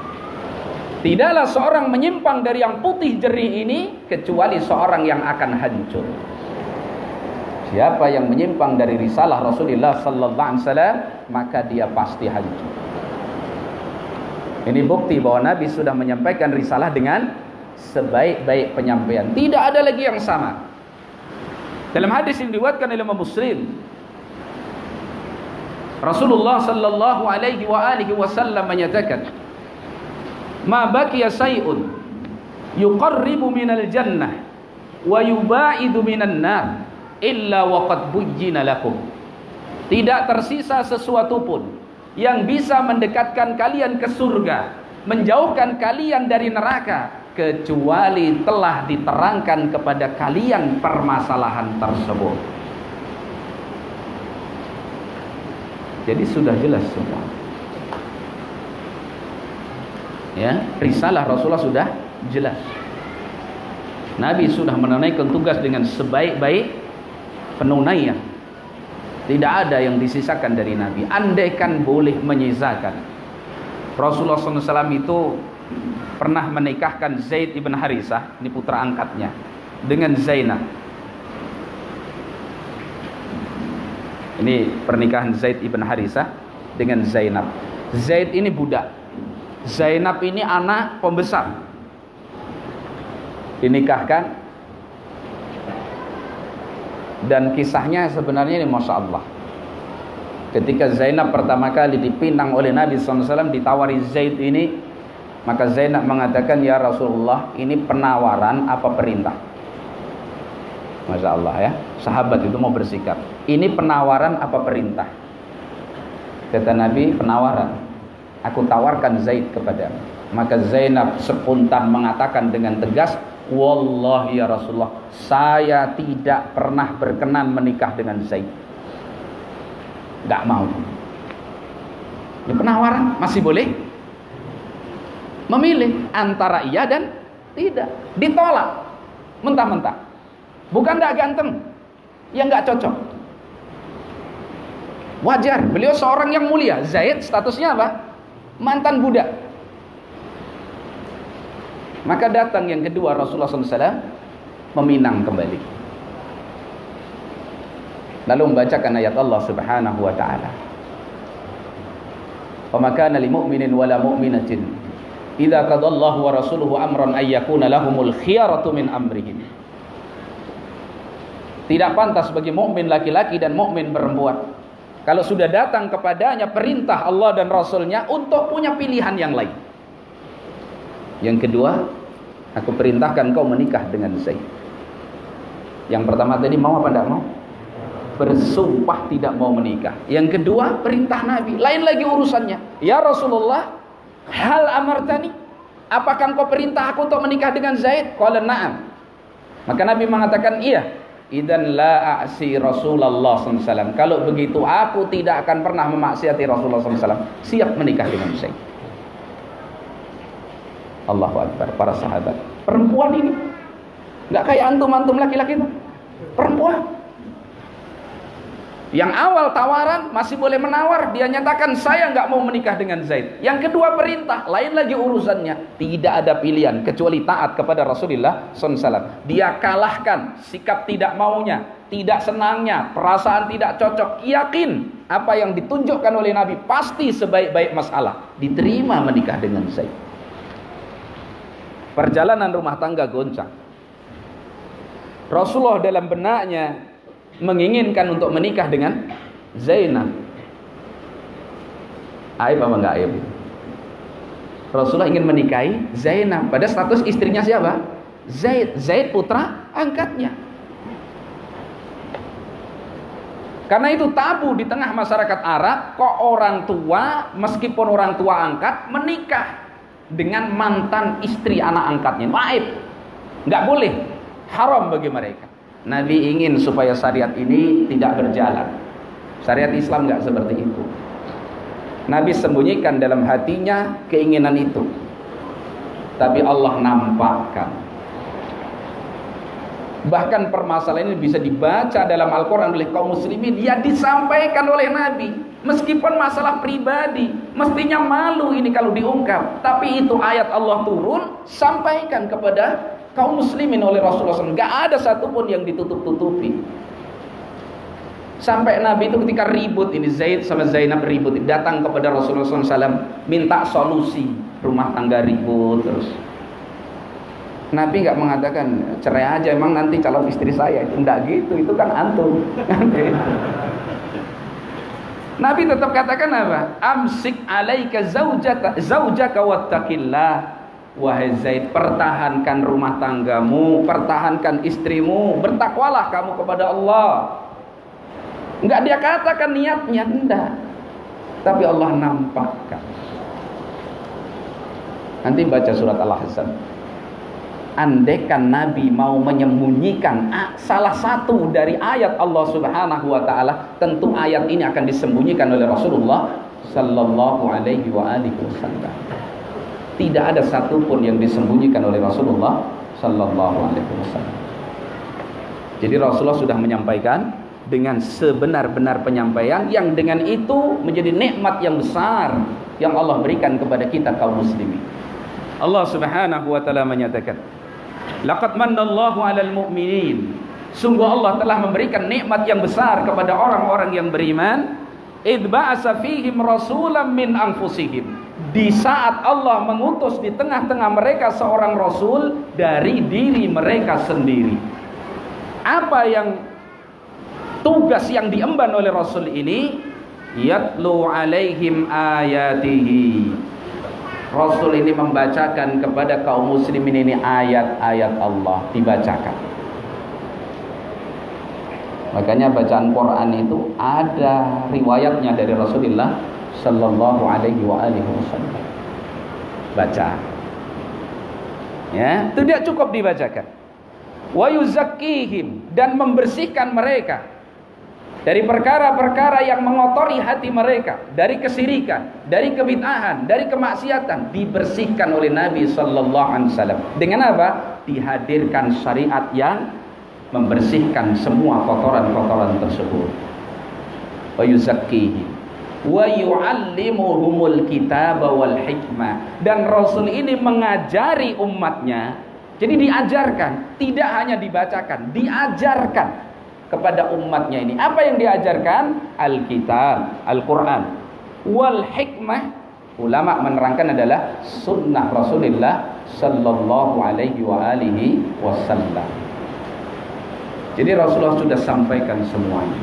Tidaklah seorang menyimpang dari yang putih jernih ini kecuali seorang yang akan hancur. Siapa yang menyimpang dari risalah Rasulullah SAW, maka dia pasti hancur. Ini bukti bahwa Nabi sudah menyampaikan risalah dengan sebaik-baik penyampaian. Tidak ada lagi yang sama. Dalam hadis yang diriwayatkan oleh Imam Muslim, Rasulullah sallallahu alaihi wa alihi wasallam menyatakan, "Ma baqiya shay'un yuqarribu minal jannah wa yubaidu minan nar illa waqad buyyina lakum." Tidak tersisa sesuatu pun yang bisa mendekatkan kalian ke surga, menjauhkan kalian dari neraka, kecuali telah diterangkan kepada kalian permasalahan tersebut. Jadi sudah jelas semua. Ya, risalah Rasulullah sudah jelas. Nabi sudah menunaikan tugas dengan sebaik-baik penunaian. Tidak ada yang disisakan dari Nabi. Andaikan boleh menyisakan, Rasulullah SAW itu pernah menikahkan Zaid ibn Harisah, ini putra angkatnya, dengan Zainab. Ini pernikahan Zaid ibn Harisah dengan Zainab. Zaid ini budak, Zainab ini anak pembesar. Dinikahkan. Dan kisahnya sebenarnya ini Masya Allah. Ketika Zainab pertama kali dipinang oleh Nabi SAW, ditawari Zaid ini, maka Zainab mengatakan, "Ya Rasulullah, ini penawaran apa perintah?" Masya Allah ya, sahabat itu mau bersikap, ini penawaran apa perintah? Kata Nabi, penawaran. Aku tawarkan Zaid kepadamu. Maka Zainab spontan mengatakan dengan tegas, "Wallahi ya Rasulullah, saya tidak pernah berkenan menikah dengan Zaid. Gak mau." Ini penawaran, masih boleh memilih antara iya dan tidak. Ditolak mentah-mentah. Bukan gak ganteng, yang gak cocok. Wajar, beliau seorang yang mulia. Zaid statusnya apa? Mantan budak. Maka datang yang kedua, Rasulullah SAW meminang kembali. Lalu membacakan ayat Allah Subhanahu wa taala. "Wa ma kana lil mu'minin wa la mu'minatin idza qadallahu wa rasuluhu amran ay yakuna lahumul khiyaratu min amrihim." Tidak pantas bagi mukmin laki-laki dan mukmin perempuan kalau sudah datang kepadanya perintah Allah dan Rasulnya untuk punya pilihan yang lain. Yang kedua, aku perintahkan kau menikah dengan Zaid. Yang pertama tadi mau apa tidak mau? Bersumpah tidak mau menikah. Yang kedua, perintah Nabi. Lain lagi urusannya. Ya Rasulullah, hal amartani, apakah engkau perintah aku untuk menikah dengan Zaid? Qala na'am. Maka Nabi mengatakan iya. Idzan la a'si Rasulullah SAW. Kalau begitu aku tidak akan pernah memaksiati Rasulullah SAW. Siap menikah dengan Zaid. Allahu Akbar. Para sahabat, perempuan ini nggak kayak antum laki-laki itu. Perempuan yang awal tawaran masih boleh menawar, dia nyatakan saya nggak mau menikah dengan Zaid. Yang kedua perintah, lain lagi urusannya. Tidak ada pilihan kecuali taat kepada Rasulullah SAW. Dia kalahkan sikap tidak maunya, tidak senangnya, perasaan tidak cocok. Yakin apa yang ditunjukkan oleh Nabi pasti sebaik-baik masalah. Diterima menikah dengan Zaid. Perjalanan rumah tangga goncang. Rasulullah dalam benaknya menginginkan untuk menikah dengan Zainab. Aib apa enggak aib? Rasulullah ingin menikahi Zainab, pada status istrinya siapa? Zaid. Zaid putra angkatnya. Karena itu tabu di tengah masyarakat Arab, kok orang tua, meskipun orang tua angkat, menikah dengan mantan istri anak angkatnya. Aib. Enggak boleh. Haram bagi mereka. Nabi ingin supaya syariat ini tidak berjalan. Syariat Islam enggak seperti itu. Nabi sembunyikan dalam hatinya keinginan itu. Tapi Allah nampakkan. Bahkan permasalahan ini bisa dibaca dalam Al-Quran oleh kaum muslimin. Ya disampaikan oleh Nabi. Meskipun masalah pribadi, mestinya malu ini kalau diungkap. Tapi itu ayat Allah turun, sampaikan kepada kaum muslimin oleh Rasulullah SAW. Gak ada satupun yang ditutup-tutupi. Sampai Nabi itu ketika ribut ini, Zaid sama Zainab ribut, datang kepada Rasulullah SAW, minta solusi. Rumah tangga ribut terus. Nabi gak mengatakan cerai aja, emang nanti calon istri saya. Enggak gitu, itu kan antum. Nabi tetap katakan apa? Amsik alaika zaujaka wattaqillah. Wahai Zaid, pertahankan rumah tanggamu, pertahankan istrimu, bertakwalah kamu kepada Allah. Enggak dia katakan niatnya, enggak. Tapi Allah nampakkan. Nanti baca surat Al-Ahzab. Andaikan Nabi mau menyembunyikan salah satu dari ayat Allah Subhanahu wa taala, tentu ayat ini akan disembunyikan oleh Rasulullah sallallahu alaihi wasallam. Tidak ada satupun yang disembunyikan oleh Rasulullah sallallahu alaihi wasallam. Jadi Rasulullah sudah menyampaikan dengan sebenar-benar penyampaian yang dengan itu menjadi nikmat yang besar yang Allah berikan kepada kita kaum muslimin. Allah Subhanahu wa taala menyatakan, "Laqad manallahu 'alal mu'minin." Sungguh Allah telah memberikan nikmat yang besar kepada orang-orang yang beriman. "Id ba'asa fihim rasulam min anfusihim." Di saat Allah mengutus di tengah-tengah mereka seorang rasul dari diri mereka sendiri. Apa yang tugas yang diemban oleh rasul ini? Yatlu alaihim ayatihi. Rasul ini membacakan kepada kaum muslimin ini ayat-ayat Allah, dibacakan. Makanya bacaan Quran itu ada riwayatnya dari Rasulullah sallallahu alaihi wasallam. Baca. Ya, itu tidak cukup dibacakan. Wa yuzakkihim, dan membersihkan mereka dari perkara-perkara yang mengotori hati mereka, dari kesyirikan, dari kebid'ahan, dari kemaksiatan, dibersihkan oleh Nabi sallallahu alaihi wasallam. Dengan apa? Dihadirkan syariat yang membersihkan semua kotoran-kotoran tersebut. Wa yuzakkihim wa yu'allimuhumul kitaba wal hikmah, dan Rasul ini mengajari umatnya. Jadi diajarkan, tidak hanya dibacakan, diajarkan kepada umatnya ini. Apa yang diajarkan? Alkitab, Al-Quran, wal hikmah. Ulama menerangkan adalah sunnah Rasulullah sallallahu alaihi wasallam. Jadi Rasulullah sudah sampaikan semuanya.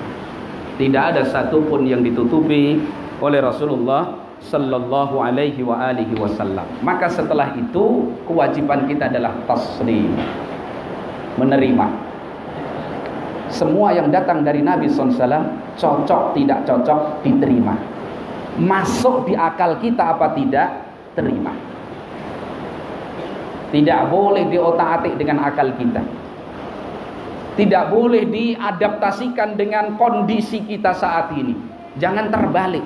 Tidak ada satupun yang ditutupi oleh Rasulullah sallallahu alaihi wa alihi wasallam. Maka setelah itu kewajiban kita adalah taslim, menerima semua yang datang dari Nabi SAW. Cocok tidak cocok diterima, masuk di akal kita apa tidak, terima. Tidak boleh diotak-atik dengan akal kita, tidak boleh diadaptasikan dengan kondisi kita saat ini. Jangan terbalik.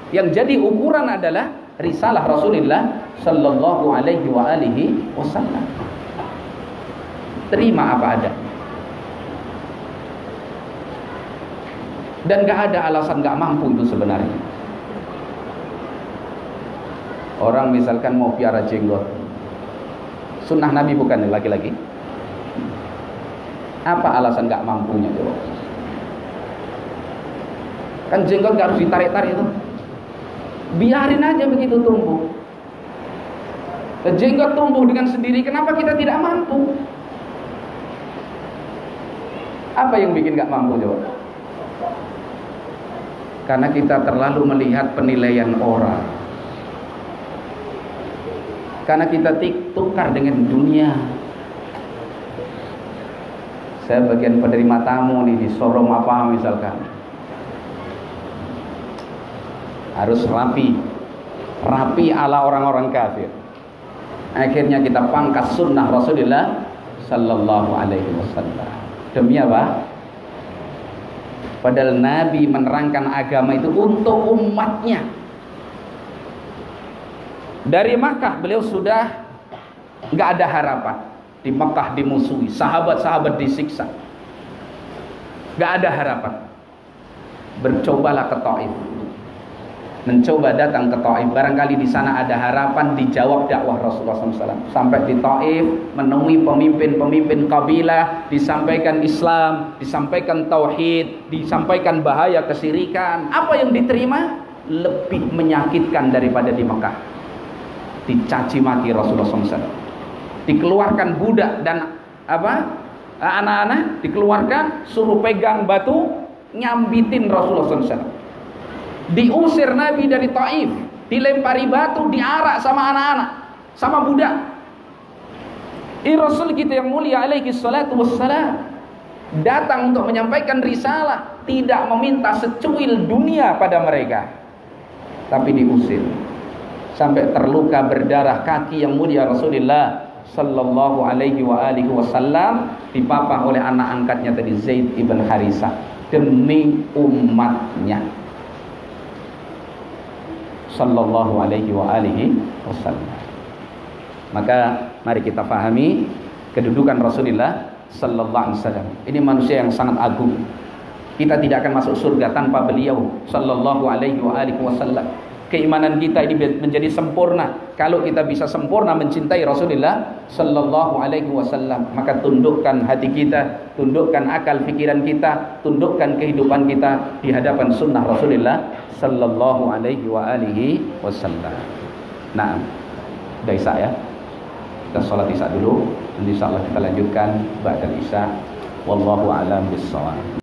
Yang jadi ukuran adalah risalah Rasulullah sallallahu alaihi wa alihi wasallam. Terima apa ada. Dan gak ada alasan gak mampu itu sebenarnya. Orang misalkan mau piara jenggot, sunnah Nabi bukan laki-laki. Apa alasan gak mampunya coba? Kan jenggot gak harus ditarik-tarik itu. Biarin aja begitu tumbuh. Jenggot tumbuh dengan sendiri, kenapa kita tidak mampu? Apa yang bikin gak mampu coba? Karena kita terlalu melihat penilaian orang. Karena kita tukar dengan dunia. Saya bagian penerima tamu nih di showroom apa misalkan, harus rapi ala orang-orang kafir. Akhirnya kita pangkas sunnah Rasulullah sallallahu alaihi wasallam. Demi apa? Padahal Nabi menerangkan agama itu untuk umatnya. Dari Makkah beliau sudah nggak ada harapan. Di Makkah dimusuhi, sahabat-sahabat disiksa, nggak ada harapan. Bercobalah ke Taif, mencoba datang ke Taif, barangkali di sana ada harapan, dijawab dakwah Rasulullah SAW. Sampai di Taif menemui pemimpin-pemimpin kabilah, disampaikan Islam, disampaikan tauhid, disampaikan bahaya kesyirikan. Apa yang diterima lebih menyakitkan daripada di Mekah. Dicaci maki Rasulullah SAW, dikeluarkan budak dan anak-anak, dikeluarkan, suruh pegang batu, nyambitin Rasulullah SAW. Diusir Nabi dari Taif, dilempari batu, diarak sama anak-anak, sama budak. Ini Rasul kita yang mulia alaihi salatu wassalam datang untuk menyampaikan risalah, tidak meminta secuil dunia pada mereka, tapi diusir sampai terluka berdarah kaki yang mulia Rasulullah sallallahu alaihi wa alihi wasallam dipapah oleh anak angkatnya tadi, Zaid ibn Harisah, demi umatnya sallallahu alaihi wa alihi wasallam. Maka mari kita pahami kedudukan Rasulullah sallallahu alaihi wasallam. Ini manusia yang sangat agung. Kita tidak akan masuk surga tanpa beliau sallallahu alaihi wa alihi wasallam. Keimanan kita ini menjadi sempurna kalau kita bisa sempurna mencintai Rasulullah sallallahu alaihi wasallam. Maka tundukkan hati kita, tundukkan akal pikiran kita, tundukkan kehidupan kita di hadapan sunnah Rasulullah sallallahu alaihi wa alihi wasallam. Nah, udah Isya ya. Kita sholat Isya dulu. Nanti insyaallah kita lanjutkan ba'da Isya. Wallahu a'lam bissawab.